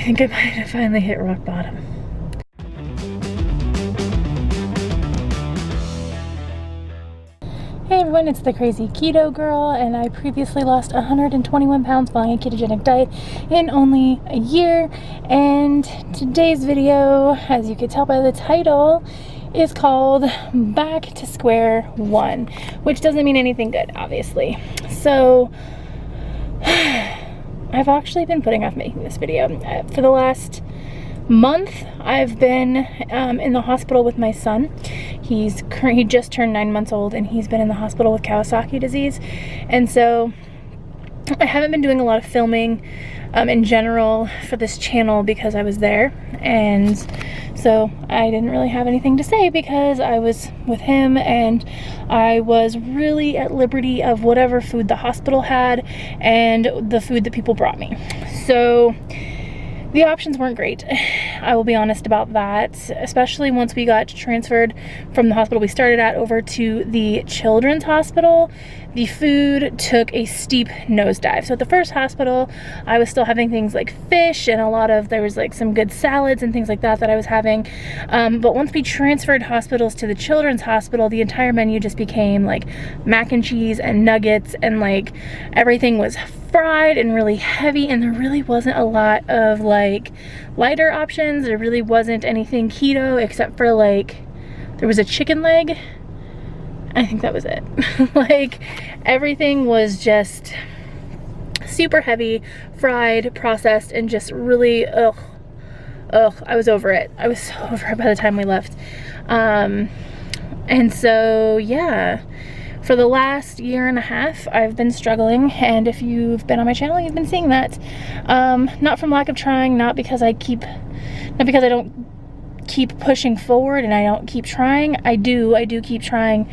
think I might have finally hit rock bottom. Hey everyone, it's the Crazy Keto Girl, and I previously lost 121 pounds following a ketogenic diet in only a year. And today's video, as you can tell by the title, is called Back to Square One, which doesn't mean anything good, obviously. So I've actually been putting off making this video. For the last month, I've been in the hospital with my son. He just turned 9 months old, and he's been in the hospital with Kawasaki disease. And so I haven't been doing a lot of filming in general for this channel because I was there, and so I didn't really have anything to say because I was with him, and I was really at liberty of whatever food the hospital had and the food that people brought me. So the options weren't great. I will be honest about that, especially once we got transferred from the hospital we started at over to the children's hospital. The food took a steep nosedive. So at the first hospital, I was still having things like fish and there was like some good salads and things like that I was having. But once we transferred hospitals to the children's hospital, the entire menu just became like mac and cheese and nuggets, and like everything was fried and really heavy, and there really wasn't a lot of like lighter options. There really wasn't anything keto except for like, there was a chicken leg. I think that was it. Like everything was just super heavy, fried, processed, and just really, ugh, I was over it. I was so over it by the time we left. And so, yeah. For the last year and a half, I've been struggling, and if you've been on my channel, you've been seeing that. Not from lack of trying, not because I don't keep pushing forward and I don't keep trying. I do keep trying,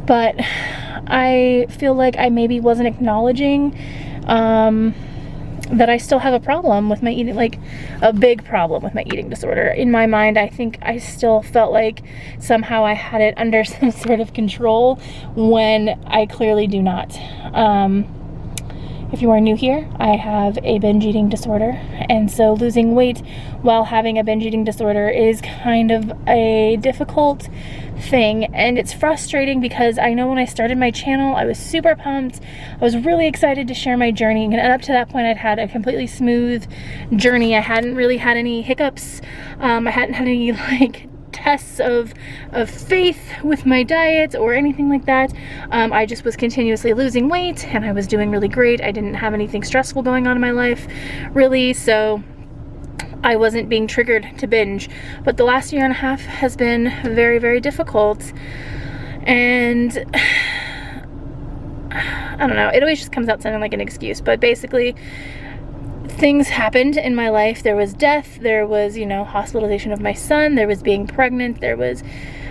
but I feel like I maybe wasn't acknowledging that I still have a problem with my eating, like a big problem with my eating disorder. In my mind, I think I still felt like somehow I had it under some sort of control when I clearly do not. If you are new here, I have a binge eating disorder, and so losing weight while having a binge eating disorder is kind of a difficult thing, and it's frustrating because I know when I started my channel, I was super pumped. I was really excited to share my journey, and up to that point, I'd had a completely smooth journey. I hadn't really had any hiccups. I hadn't had any like tests of faith with my diet or anything like that. I just was continuously losing weight, and I was doing really great. I didn't have anything stressful going on in my life, really, so I wasn't being triggered to binge. But the last year and a half has been very, very difficult, and I don't know, it always just comes out sounding like an excuse, but basically things happened in my life. There was death, there was, hospitalization of my son, there was being pregnant, there was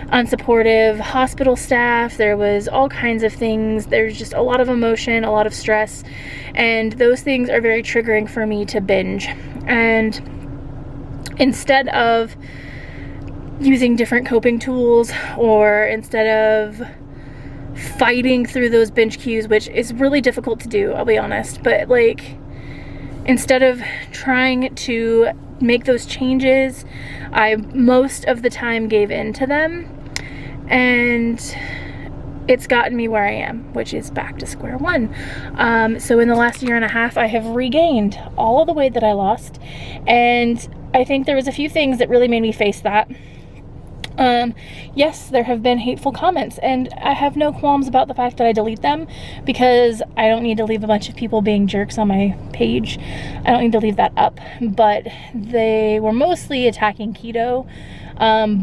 unsupportive hospital staff, there was all kinds of things. There's just a lot of emotion, a lot of stress, and those things are very triggering for me to binge. And instead of using different coping tools, or instead of fighting through those binge cues, which is really difficult to do, I'll be honest, but like, instead of trying to make those changes, I most of the time gave in to them, and it's gotten me where I am, which is back to square one. So in the last year and a half, I have regained all of the weight that I lost, and I think there was a few things that really made me face that. Yes, there have been hateful comments, and I have no qualms about the fact that I delete them, because I don't need to leave a bunch of people being jerks on my page. I don't need to leave that up, but they were mostly attacking keto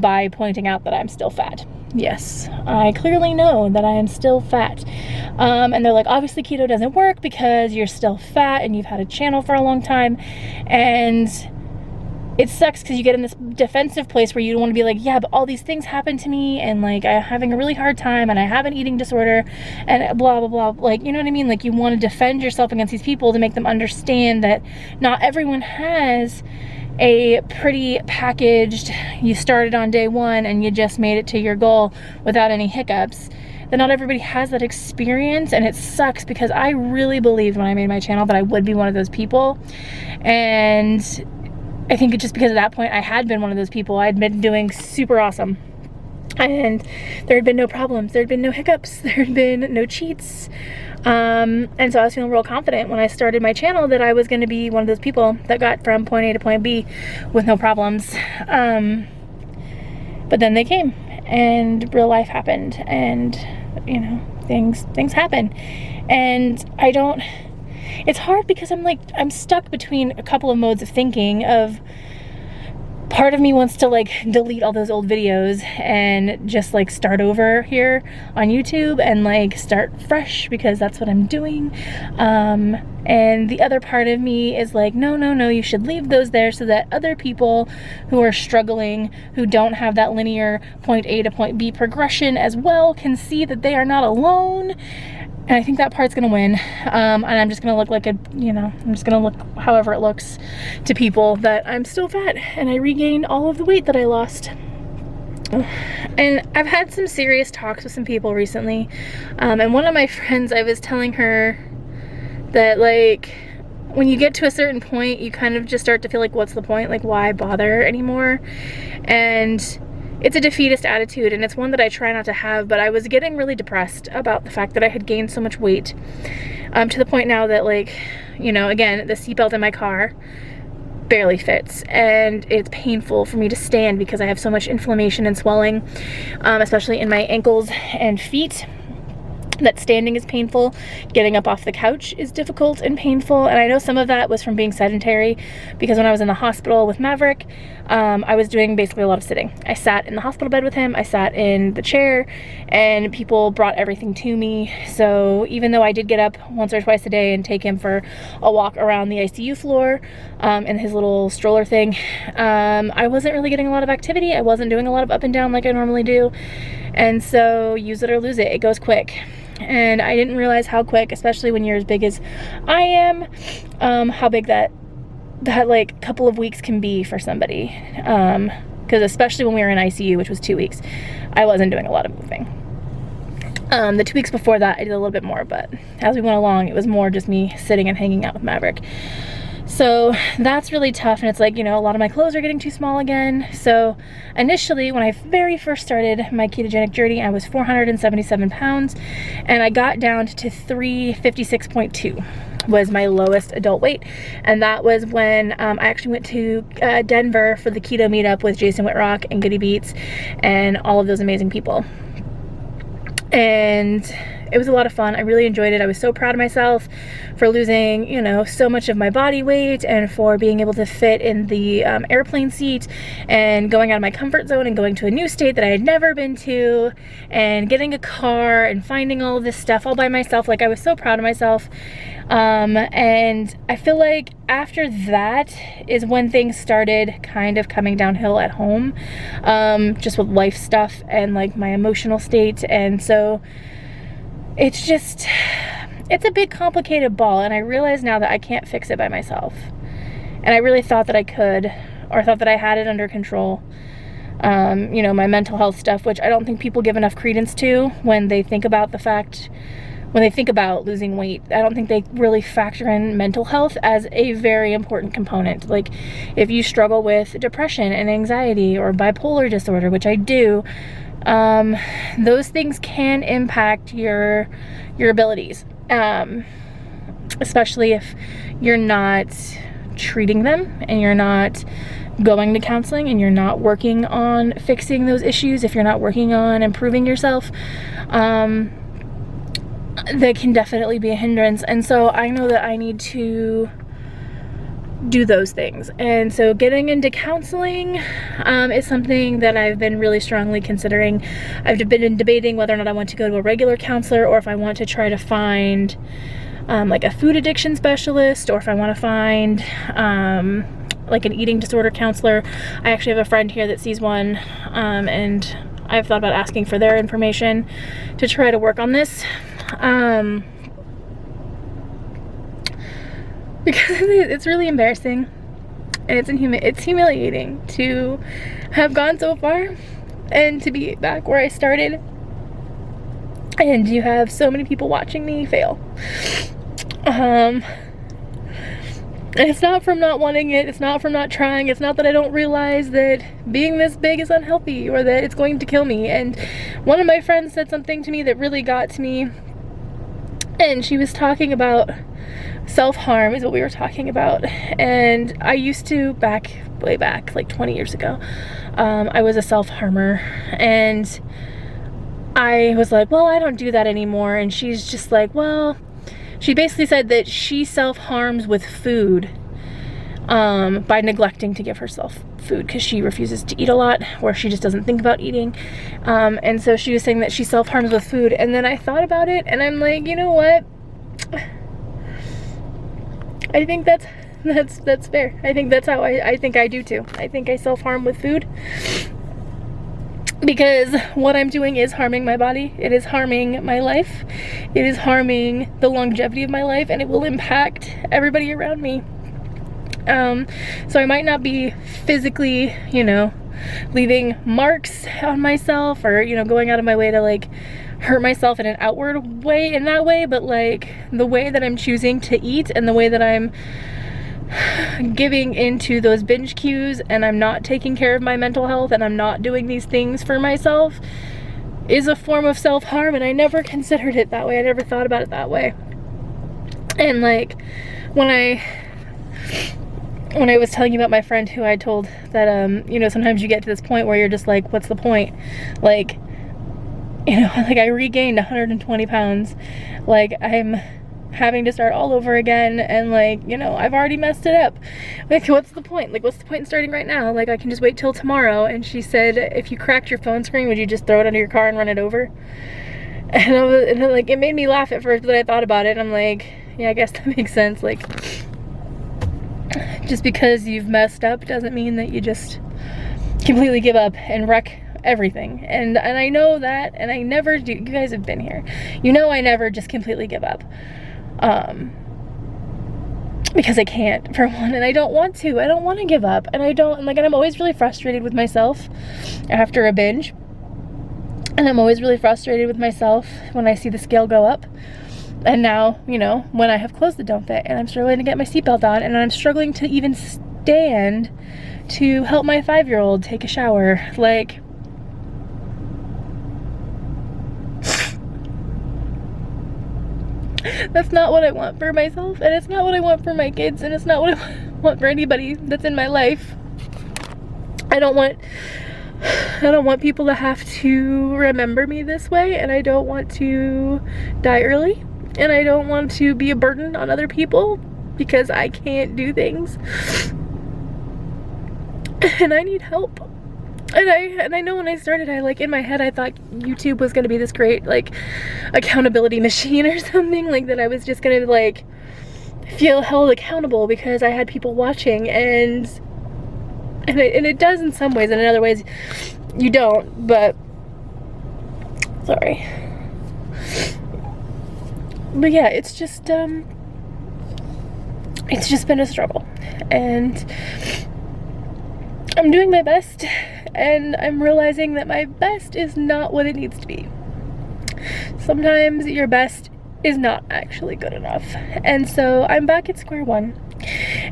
by pointing out that I'm still fat. Yes, I clearly know that I am still fat. And they're like, obviously keto doesn't work because you're still fat and you've had a channel for a long time. And it sucks because you get in this defensive place where you don't want to be like, yeah, but all these things happen to me, and like I'm having a really hard time, and I have an eating disorder, and blah, blah, blah. Like, you know what I mean? Like, you want to defend yourself against these people to make them understand that not everyone has a pretty packaged, you started on day one and you just made it to your goal without any hiccups. That not everybody has that experience, and it sucks because I really believed when I made my channel that I would be one of those people. And I think it's just because at that point I had been one of those people. I'd been doing super awesome. And there had been no problems. There had been no hiccups. There had been no cheats. And so I was feeling real confident when I started my channel that I was going to be one of those people that got from point A to point B with no problems. But then they came and real life happened, and you know, things happen. And it's hard because I'm stuck between a couple of modes of thinking. Of part of me wants to like delete all those old videos and just like start over here on YouTube and like start fresh because that's what I'm doing. And the other part of me is like, no, you should leave those there so that other people who are struggling, who don't have that linear point A to point B progression as well, can see that they are not alone. And I think that part's gonna win. And I'm just gonna look like I'm just gonna look however it looks to people that I'm still fat and I regained all of the weight that I lost. And I've had some serious talks with some people recently. And one of my friends, I was telling her that like, when you get to a certain point, you kind of just start to feel like, what's the point? Like, why bother anymore? And it's a defeatist attitude, and it's one that I try not to have, but I was getting really depressed about the fact that I had gained so much weight, to the point now that, like, you know, again, the seatbelt in my car barely fits, and it's painful for me to stand because I have so much inflammation and swelling, especially in my ankles and feet. That standing is painful. Getting up off the couch is difficult and painful. And I know some of that was from being sedentary, because when I was in the hospital with Maverick, I was doing basically a lot of sitting. I sat in the hospital bed with him, I sat in the chair, and people brought everything to me. So even though I did get up once or twice a day and take him for a walk around the ICU floor in his little stroller thing, I wasn't really getting a lot of activity. I wasn't doing a lot of up and down like I normally do. And so use it or lose it. It goes quick. And I didn't realize how quick, especially when you're as big as I am, how big that like couple of weeks can be for somebody. Because especially when we were in ICU, which was 2 weeks, I wasn't doing a lot of moving. The 2 weeks before that, I did a little bit more, but as we went along, it was more just me sitting and hanging out with Maverick. So that's really tough, and it's like, you know, a lot of my clothes are getting too small again. So initially, when I very first started my ketogenic journey, I was 477 pounds, and I got down to 356.2 was my lowest adult weight. And that was when I actually went to Denver for the keto meetup with Jason Whitrock and Goody Beats and all of those amazing people. And it was a lot of fun. I really enjoyed it. I was so proud of myself for losing, you know, so much of my body weight, and for being able to fit in the airplane seat and going out of my comfort zone and going to a new state that I had never been to, and getting a car and finding all of this stuff all by myself. Like, I was so proud of myself. And I feel like after that is when things started kind of coming downhill at home, just with life stuff and like my emotional state. And so it's a big complicated ball, and I realize now that I can't fix it by myself. And I really thought that I could, or thought that I had it under control. You know, my mental health stuff, which I don't think people give enough credence to when they think about losing weight. I don't think they really factor in mental health as a very important component. Like, if you struggle with depression and anxiety or bipolar disorder, which I do, those things can impact your abilities, especially if you're not treating them, and you're not going to counseling, and you're not working on fixing those issues, if you're not working on improving yourself. That can definitely be a hindrance. And so I know that I need to do those things. And so getting into counseling is something that I've been really strongly considering. I've been debating whether or not I want to go to a regular counselor, or if I want to try to find like a food addiction specialist, or if I want to find like an eating disorder counselor. I actually have a friend here that sees one, and I've thought about asking for their information to try to work on this. Because it's really embarrassing, and it's humiliating to have gone so far and to be back where I started, and you have so many people watching me fail. And it's not from not wanting it, it's not from not trying, it's not that I don't realize that being this big is unhealthy or that it's going to kill me. And one of my friends said something to me that really got to me, and she was talking about self-harm is what we were talking about. And I used to, way back like 20 years ago, I was a self-harmer, and I was like, well, I don't do that anymore. And she's just like, well, she basically said that she self-harms with food by neglecting to give herself food because she refuses to eat a lot, or she just doesn't think about eating. And so she was saying that she self-harms with food. And then I thought about it, and I'm like, you know what? I think that's fair. I think that's how I think I do too. I think I self-harm with food because what I'm doing is harming my body. It is harming my life. It is harming the longevity of my life, and it will impact everybody around me. So I might not be physically, you know, leaving marks on myself or, you know, going out of my way to like hurt myself in an outward way in that way, but like the way that I'm choosing to eat and the way that I'm giving into those binge cues, and I'm not taking care of my mental health, and I'm not doing these things for myself, is a form of self-harm. And I never considered it that way. I never thought about it that way. And like when I was telling you about my friend who I told that you know, sometimes you get to this point where you're just like, what's the point? Like, you know, like I regained 120 pounds. Like I'm having to start all over again, and like, you know, I've already messed it up. Like, what's the point? Like, what's the point in starting right now? Like, I can just wait till tomorrow. And she said, if you cracked your phone screen, would you just throw it under your car and run it over? And then, like, it made me laugh at first, but I thought about it, and I'm like, yeah, I guess that makes sense. Like, just because you've messed up doesn't mean that you just completely give up and wreck everything. And I know that, and I never do. You guys have been here. You know I never just completely give up. Because I can't, for one, and I don't want to. I don't want to give up, and and I'm always really frustrated with myself after a binge, and I'm always really frustrated with myself when I see the scale go up. And now, you know, when I have clothes that don't fit, and I'm struggling to get my seatbelt on, and I'm struggling to even stand to help my 5-year-old take a shower. Like, that's not what I want for myself, and it's not what I want for my kids, and it's not what I want for anybody that's in my life. I don't want people to have to remember me this way, and I don't want to die early, and I don't want to be a burden on other people because I can't do things. And I need help. And I know when I started, I like, in my head, I thought YouTube was gonna be this great like accountability machine or something, like that I was just gonna like feel held accountable because I had people watching, and it does in some ways, and in other ways you don't. But sorry. But yeah, it's just been a struggle, and I'm doing my best, and I'm realizing that my best is not what it needs to be. Sometimes your best is not actually good enough. And so I'm back at square one.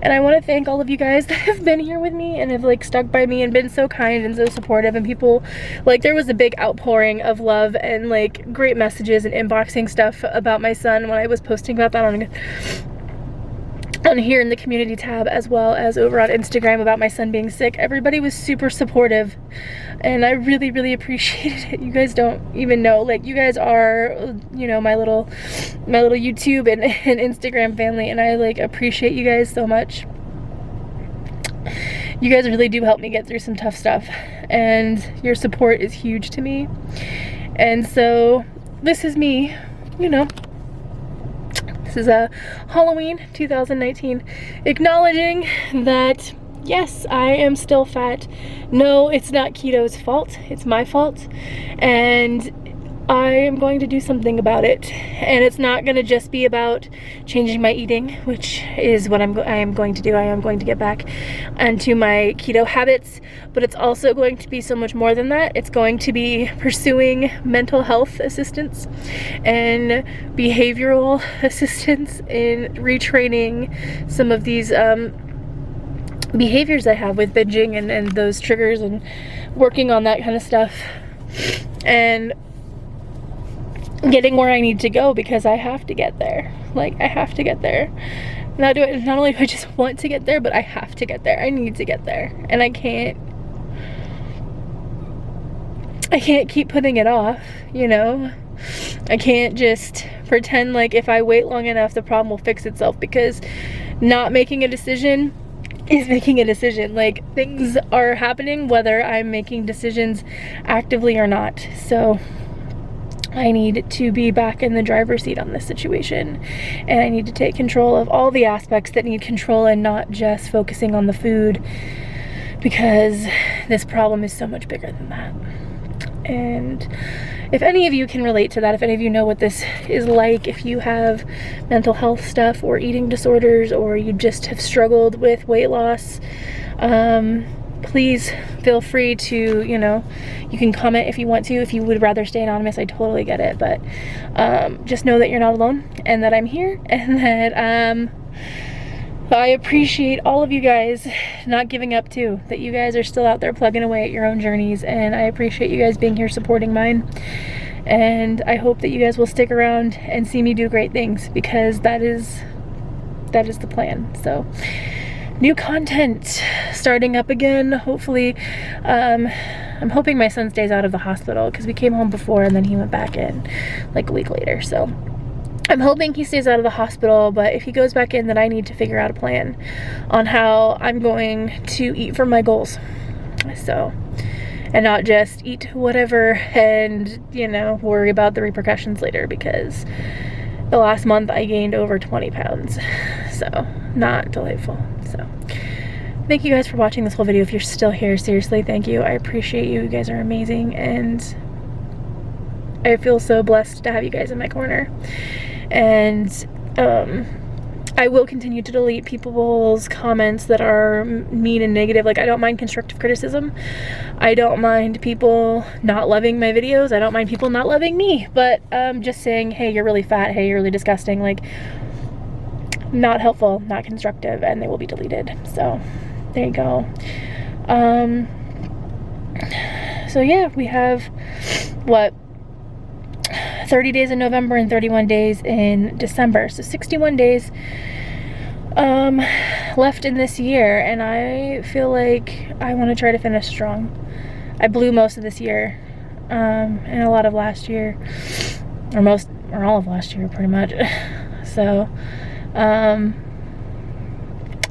And I want to thank all of you guys that have been here with me and have like stuck by me and been so kind and so supportive. And people, like, there was a big outpouring of love and like great messages and inboxing stuff about my son when I was posting about that on here in the community tab, as well as over on Instagram about my son being sick. Everybody was super supportive, and I really, really appreciated it. You guys don't even know, like, you guys are, you know, my little YouTube and Instagram family, and I like appreciate you guys so much. You guys really do help me get through some tough stuff, and your support is huge to me. And so this is me, you know, this is a Halloween 2019, acknowledging that yes, I am still fat. No, it's not keto's fault, it's my fault. And I am going to do something about it, and it's not going to just be about changing my eating, which is what I am going to do. I am going to get back into my keto habits, but it's also going to be so much more than that. It's going to be pursuing mental health assistance and behavioral assistance in retraining some of these behaviors I have with binging and those triggers, and working on that kind of stuff, and getting where I need to go, because I have to get there. Like, I have to get there. Not only do I just want to get there, but I have to get there. I need to get there, and I can't keep putting it off, you know? I can't just pretend like if I wait long enough the problem will fix itself, because not making a decision is making a decision. Like, things are happening whether I'm making decisions actively or not. So I need to be back in the driver's seat on this situation, and I need to take control of all the aspects that need control, and not just focusing on the food, because this problem is so much bigger than that. And if any of you can relate to that, if any of you know what this is like, if you have mental health stuff or eating disorders, or you just have struggled with weight loss, please feel free to, you know, you can comment if you want to. If you would rather stay anonymous, I totally get it, but just know that you're not alone, and that I'm here, and that I appreciate all of you guys not giving up too, that you guys are still out there plugging away at your own journeys, and I appreciate you guys being here supporting mine, and I hope that you guys will stick around and see me do great things, because that is the plan. So, new content starting up again, hopefully. I'm hoping my son stays out of the hospital, because we came home before and then he went back in like a week later. So I'm hoping he stays out of the hospital, but if he goes back in, then I need to figure out a plan on how I'm going to eat for my goals. So, and not just eat whatever and, you know, worry about the repercussions later, because the last month I gained over 20 pounds. So, not delightful. So, thank you guys for watching this whole video. If you're still here, seriously, thank you. I appreciate you. You guys are amazing, and I feel so blessed to have you guys in my corner. And I will continue to delete people's comments that are mean and negative. Like, I don't mind constructive criticism. I don't mind people not loving my videos. I don't mind people not loving me. But just saying, hey, you're really fat. Hey, you're really disgusting. Like, not helpful, not constructive, and they will be deleted. So there you go. So yeah, we have, what, 30 days in November and 31 days in December. So 61 days left in this year, and I feel like I want to try to finish strong. I blew most of this year, and a lot of last year, or all of last year pretty much. So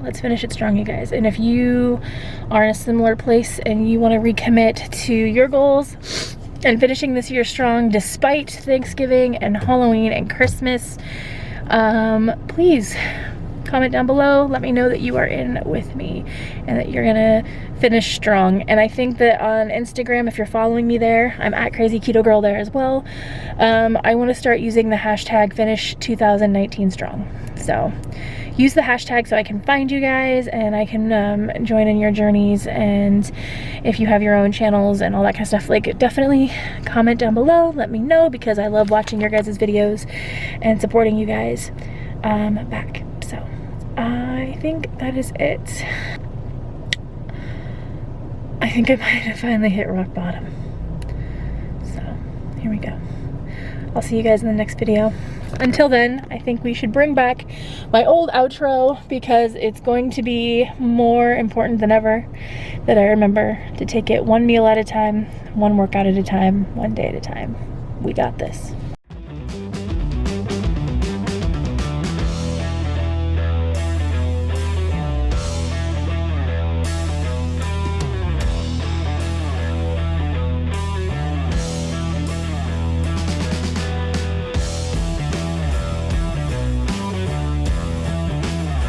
let's finish it strong, you guys. And if you are in a similar place and you want to recommit to your goals and finishing this year strong despite Thanksgiving and Halloween and Christmas, please comment down below. Let me know that you are in with me and that you're gonna finish strong. And I think that on Instagram, if you're following me there, I'm at Crazyketogirl there as well. I want to start using the hashtag finish 2019 strong. So use the hashtag so I can find you guys and I can join in your journeys. And if you have your own channels and all that kind of stuff, like, definitely comment down below. Let me know, because I love watching your guys' videos and supporting you guys back. So I think that is it. I think I might have finally hit rock bottom. So here we go. I'll see you guys in the next video. Until then, I think we should bring back my old outro, because it's going to be more important than ever that I remember to take it one meal at a time, one workout at a time, one day at a time. We got this.